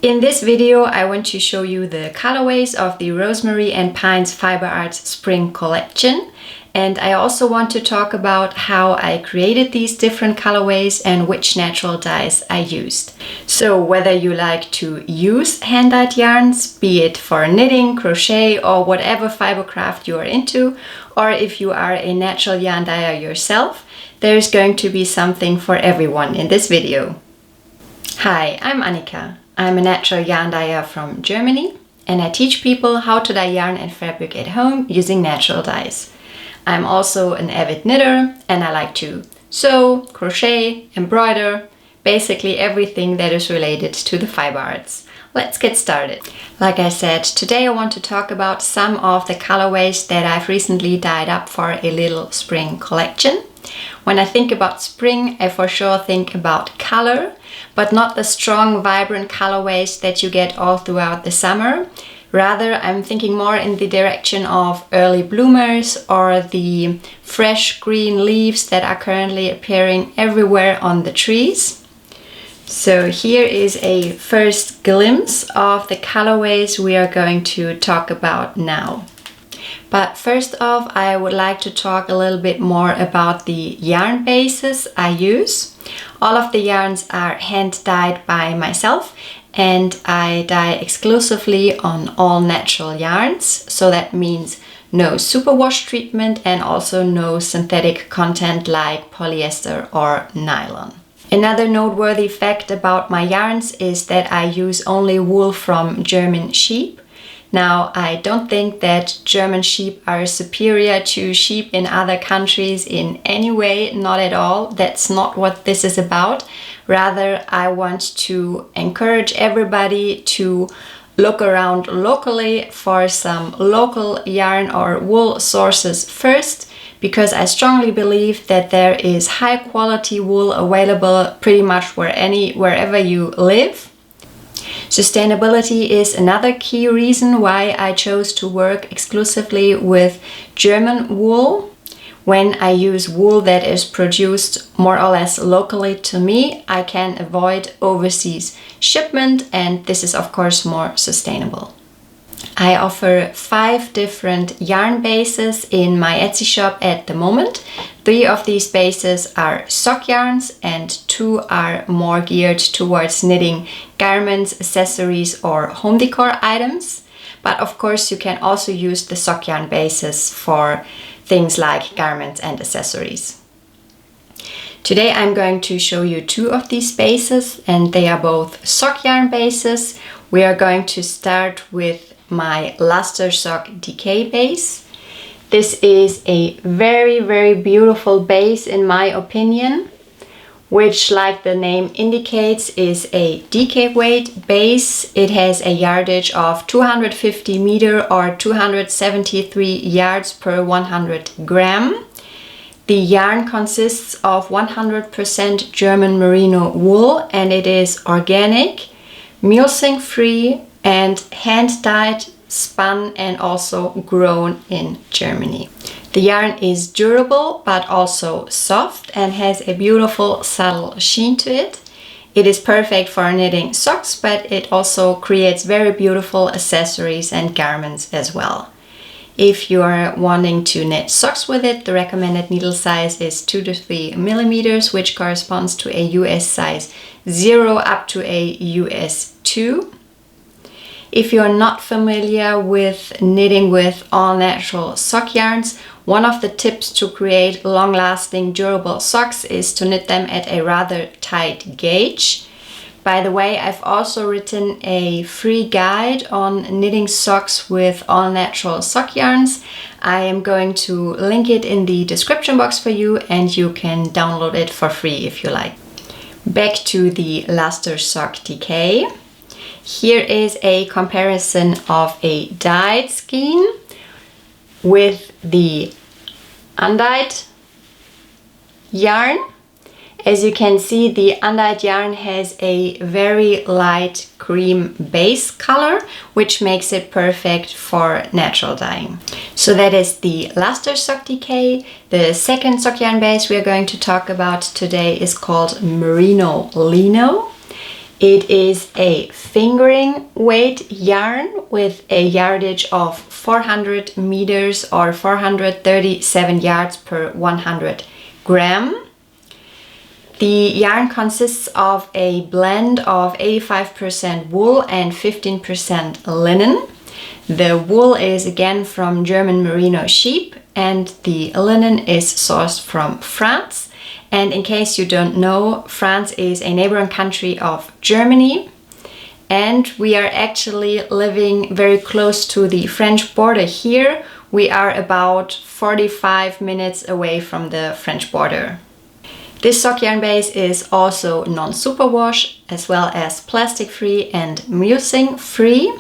In this video, I want to show you the colorways of the Rosemary Pines Fiber Arts Spring Collection. And I also want to talk about how I created these different colorways and which natural dyes I used. So whether you like to use hand-dyed yarns, be it for knitting, crochet, or whatever fiber craft you are into, or if you are a natural yarn dyer yourself, there's going to be something for everyone in this video. Hi, I'm Annika. I'm a natural yarn dyer from Germany, and I teach people how to dye yarn and fabric at home using natural dyes. I'm also an avid knitter, and I like to sew, crochet, embroider, basically everything that is related to the fiber arts. Let's get started. Like I said, today I want to talk about some of the colorways that I've recently dyed up for a little spring collection. When I think about spring, I for sure think about color, but not the strong, vibrant colorways that you get all throughout the summer. Rather, I'm thinking more in the direction of early bloomers or the fresh green leaves that are currently appearing everywhere on the trees. So here is a first glimpse of the colorways we are going to talk about now. But first off, I would like to talk a little bit more about the yarn bases I use. All of the yarns are hand dyed by myself, and I dye exclusively on all natural yarns. So that means no superwash treatment and also no synthetic content like polyester or nylon. Another noteworthy fact about my yarns is that I use only wool from German sheep. Now, I don't think that German sheep are superior to sheep in other countries in any way, not at all. That's not what this is about. Rather, I want to encourage everybody to look around locally for some local yarn or wool sources first, because I strongly believe that there is high quality wool available pretty much wherever you live. Sustainability is another key reason why I chose to work exclusively with German wool. When I use wool that is produced more or less locally to me, I can avoid overseas shipment, and this is of course more sustainable. I offer 5 different yarn bases in my Etsy shop at the moment. 3 of these bases are sock yarns and 2 are more geared towards knitting garments, accessories or home decor items. But of course you can also use the sock yarn bases for things like garments and accessories. Today I'm going to show you 2 of these bases, and they are both sock yarn bases. We are going to start with my Luster Sock Decay base. This is a very beautiful base in my opinion, which, like the name indicates, is a decay weight base. It has a yardage of 250 meter or 273 yards per 100 gram. The yarn consists of 100% German merino wool, and it is organic, mulesing free, and hand-dyed, spun and also grown in Germany. The yarn is durable but also soft and has a beautiful subtle sheen to it. It is perfect for knitting socks, but it also creates very beautiful accessories and garments as well. If you are wanting to knit socks with it, the recommended needle size is 2 to 3 millimeters, which corresponds to a US size 0 up to a US 2. If you're not familiar with knitting with all natural sock yarns, one of the tips to create long-lasting durable socks is to knit them at a rather tight gauge. By the way, I've also written a free guide on knitting socks with all natural sock yarns. I am going to link it in the description box for you, and you can download it for free if you like. Back to the Luster Sock Decay. Here is a comparison of a dyed skein with the undyed yarn. As you can see, the undyed yarn has a very light cream base color, which makes it perfect for natural dyeing. So that is the Luster Sock Decay. The second sock yarn base we are going to talk about today is called Merino Lino. It is a fingering weight yarn with a yardage of 400 meters or 437 yards per 100 gram. The yarn consists of a blend of 85% wool and 15% linen. The wool is again from German merino sheep and the linen is sourced from France. And in case you don't know, France is a neighboring country of Germany. And we are actually living very close to the French border here. We are about 45 minutes away from the French border. This sock yarn base is also non-superwash as well as plastic free and mulesing free.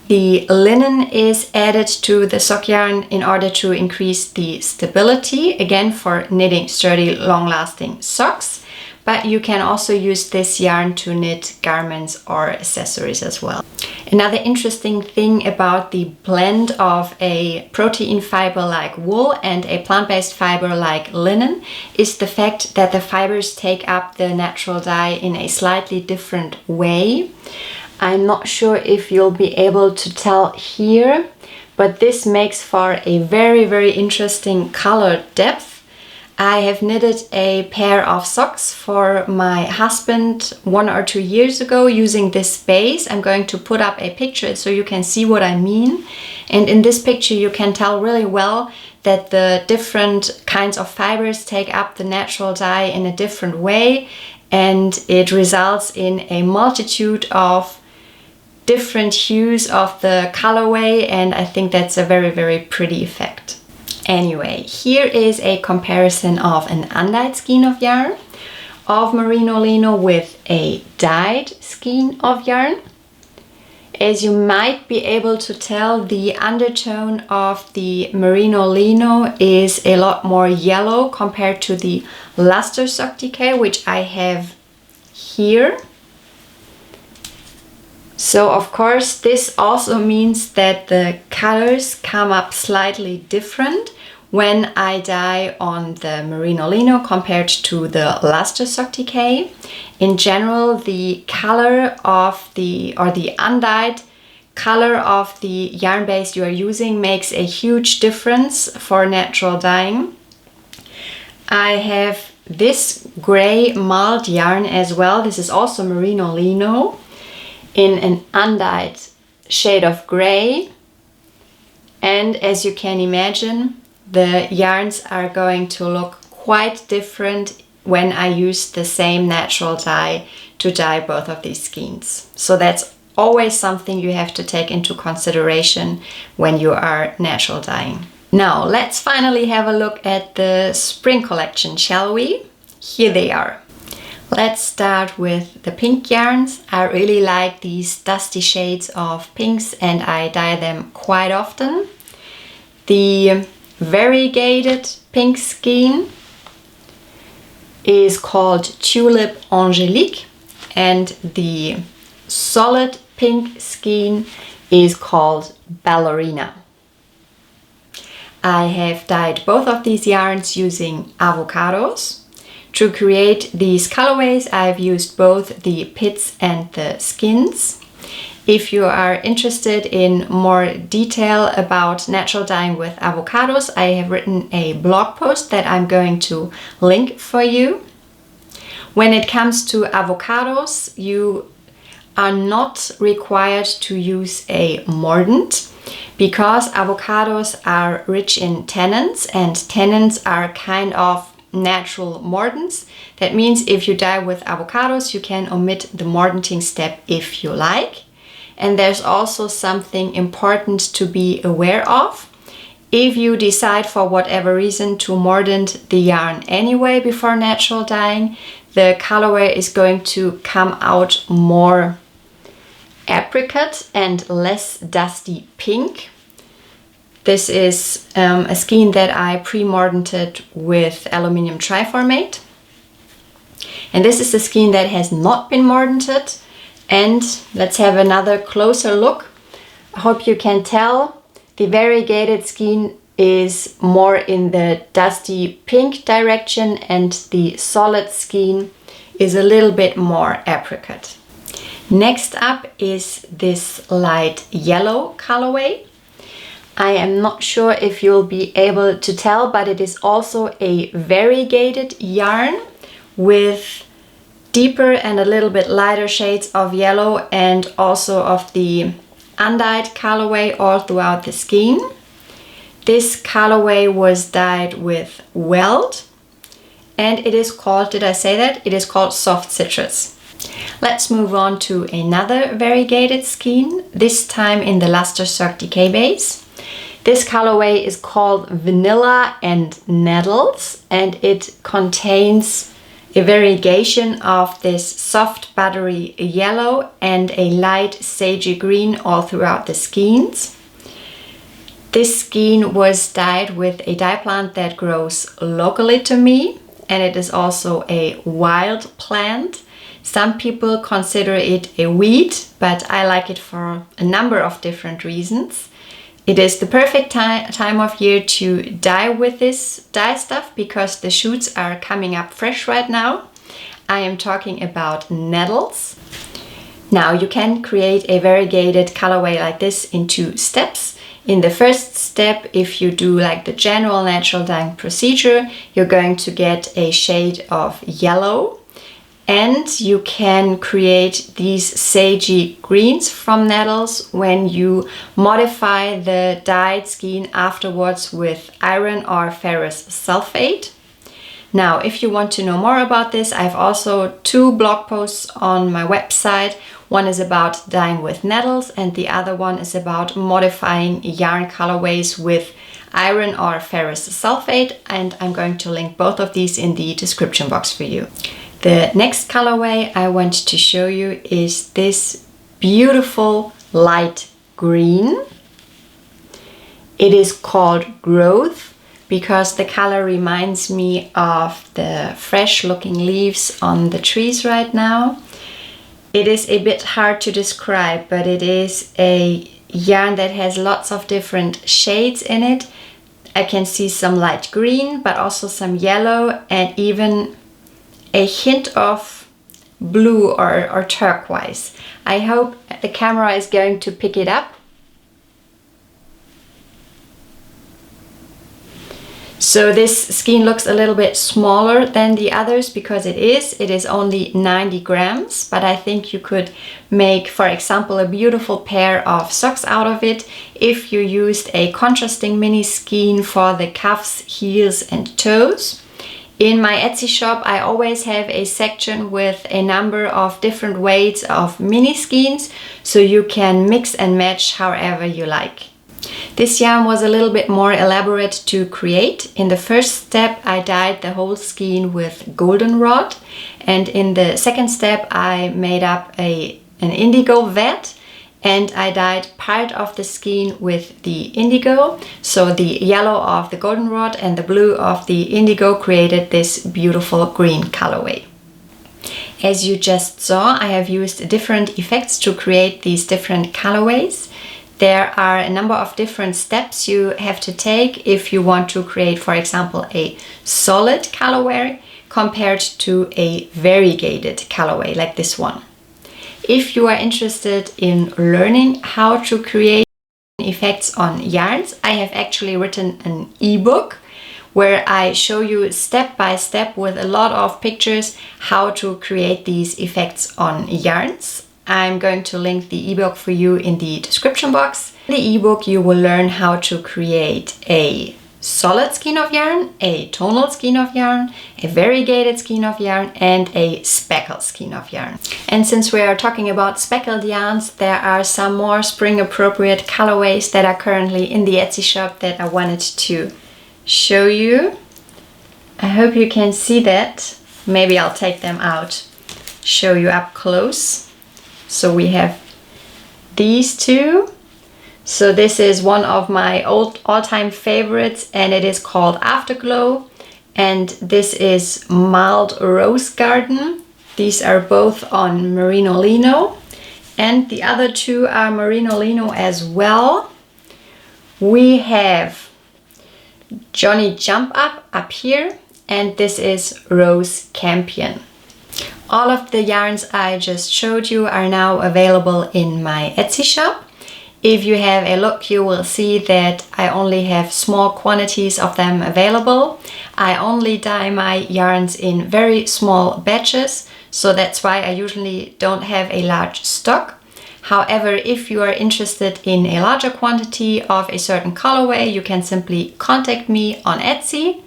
The linen is added to the sock yarn in order to increase the stability, again for knitting sturdy, long-lasting socks. But you can also use this yarn to knit garments or accessories as well. Another interesting thing about the blend of a protein fiber like wool and a plant-based fiber like linen is the fact that the fibers take up the natural dye in a slightly different way. I'm not sure if you'll be able to tell here, but this makes for a very interesting color depth. I have knitted a pair of socks for my husband 1 or 2 years ago using this base. I'm going to put up a picture so you can see what I mean. And in this picture you can tell really well that the different kinds of fibers take up the natural dye in a different way, and it results in a multitude of different hues of the colorway, and I think that's a very pretty effect. Anyway, here is a comparison of an undyed skein of yarn of Merino Lino with a dyed skein of yarn. As you might be able to tell, the undertone of the Merino Lino is a lot more yellow compared to the luster sock decay, which I have here. So of course this also means that the colors come up slightly different when I dye on the Merino Lino compared to the luster sock decay. In general, the color of the undyed color of the yarn base you are using makes a huge difference for natural dyeing. I have this gray Marled yarn as well. This is also Merino Lino in an undyed shade of gray, and as you can imagine, the yarns are going to look quite different when I use the same natural dye to dye both of these skeins. So that's always something you have to take into consideration when you are natural dyeing. Now let's finally have a look at the spring collection, shall we? Here they are. Let's start with the pink yarns. I really like these dusty shades of pinks and I dye them quite often. The variegated pink skein is called Tulip Angelique and the solid pink skein is called Ballerina. I have dyed both of these yarns using avocados. To create these colorways, I've used both the pits and the skins. If you are interested in more detail about natural dyeing with avocados, I have written a blog post that I'm going to link for you. When it comes to avocados, you are not required to use a mordant because avocados are rich in tannins and tannins are kind of natural mordants. That means if you dye with avocados, you can omit the mordanting step if you like. And there's also something important to be aware of. If you decide for whatever reason to mordant the yarn anyway before natural dyeing, the colorway is going to come out more apricot and less dusty pink. This is a skein that I pre-mordanted with aluminium triformate. And this is a skein that has not been mordanted. And let's have another closer look. I hope you can tell the variegated skein is more in the dusty pink direction and the solid skein is a little bit more apricot. Next up is this light yellow colorway. I am not sure if you'll be able to tell, but it is also a variegated yarn with deeper and a little bit lighter shades of yellow and also of the undyed colorway all throughout the skein. This colorway was dyed with Weld, and it is called, did I say that? It is called Soft Citrus. Let's move on to another variegated skein, this time in the Luster Sock Decay base. This colorway is called Vanilla and Nettles, and it contains a variegation of this soft buttery yellow and a light sagey green all throughout the skeins. This skein was dyed with a dye plant that grows locally to me, and it is also a wild plant. Some people consider it a weed, but I like it for a number of different reasons. It is the perfect time of year to dye with this dye stuff because the shoots are coming up fresh right now. I am talking about Nettles. Now you can create a variegated colorway like this in 2 steps. In the first step, if you do like the general natural dyeing procedure, you're going to get a shade of yellow. And you can create these sagey greens from Nettles when you modify the dyed skein afterwards with iron or ferrous sulfate. Now, if you want to know more about this, I have also 2 blog posts on my website. One is about dyeing with Nettles and the other one is about modifying yarn colorways with iron or ferrous sulfate, and I'm going to link both of these in the description box for you. The next colorway I want to show you is this beautiful light green. It is called Growth because the color reminds me of the fresh looking leaves on the trees right now. It is a bit hard to describe, but it is a yarn that has lots of different shades in it. I can see some light green, but also some yellow and even a hint of blue or turquoise. I hope the camera is going to pick it up. So this skein looks a little bit smaller than the others because it is only 90 grams, but I think you could make, for example, a beautiful pair of socks out of it if you used a contrasting mini skein for the cuffs, heels and toes. In my Etsy shop, I always have a section with a number of different weights of mini skeins, so you can mix and match however you like. This yarn was a little bit more elaborate to create. In the first step, I dyed the whole skein with goldenrod, and in the second step, I made up an indigo vat, and I dyed part of the skein with the indigo. So the yellow of the goldenrod and the blue of the indigo created this beautiful green colorway. As you just saw, I have used different effects to create these different colorways. There are a number of different steps you have to take if you want to create, for example, a solid colorway compared to a variegated colorway like this one. If you are interested in learning how to create effects on yarns, I have actually written an ebook where I show you step by step with a lot of pictures how to create these effects on yarns. I'm going to link the ebook for you in the description box. In the ebook you will learn how to create a solid skein of yarn, a tonal skein of yarn, a variegated skein of yarn and a speckled skein of yarn. And since we are talking about speckled yarns, there are some more spring appropriate colorways that are currently in the Etsy shop that I wanted to show you. I hope you can see that. Maybe I'll take them out, show you up close. So we have these two. So this is one of my all-time favorites and it is called Afterglow, and this is Marled Rose Garden. These are both on Merino Lino and the other two are Merino Lino as well. We have Johnny Jump up here and this is Rose Campion. All of the yarns I just showed you are now available in my Etsy shop. If you have a look, you will see that I only have small quantities of them available. I only dye my yarns in very small batches, so that's why I usually don't have a large stock. However, if you are interested in a larger quantity of a certain colorway, you can simply contact me on Etsy.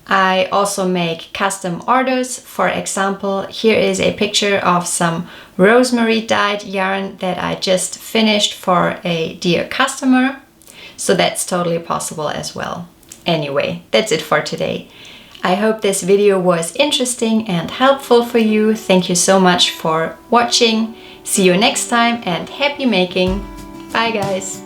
I also make custom orders. For example, here is a picture of some rosemary dyed yarn that I just finished for a dear customer. So that's totally possible as well. Anyway, that's it for today. I hope this video was interesting and helpful for you. Thank you so much for watching. See you next time and happy making. Bye guys!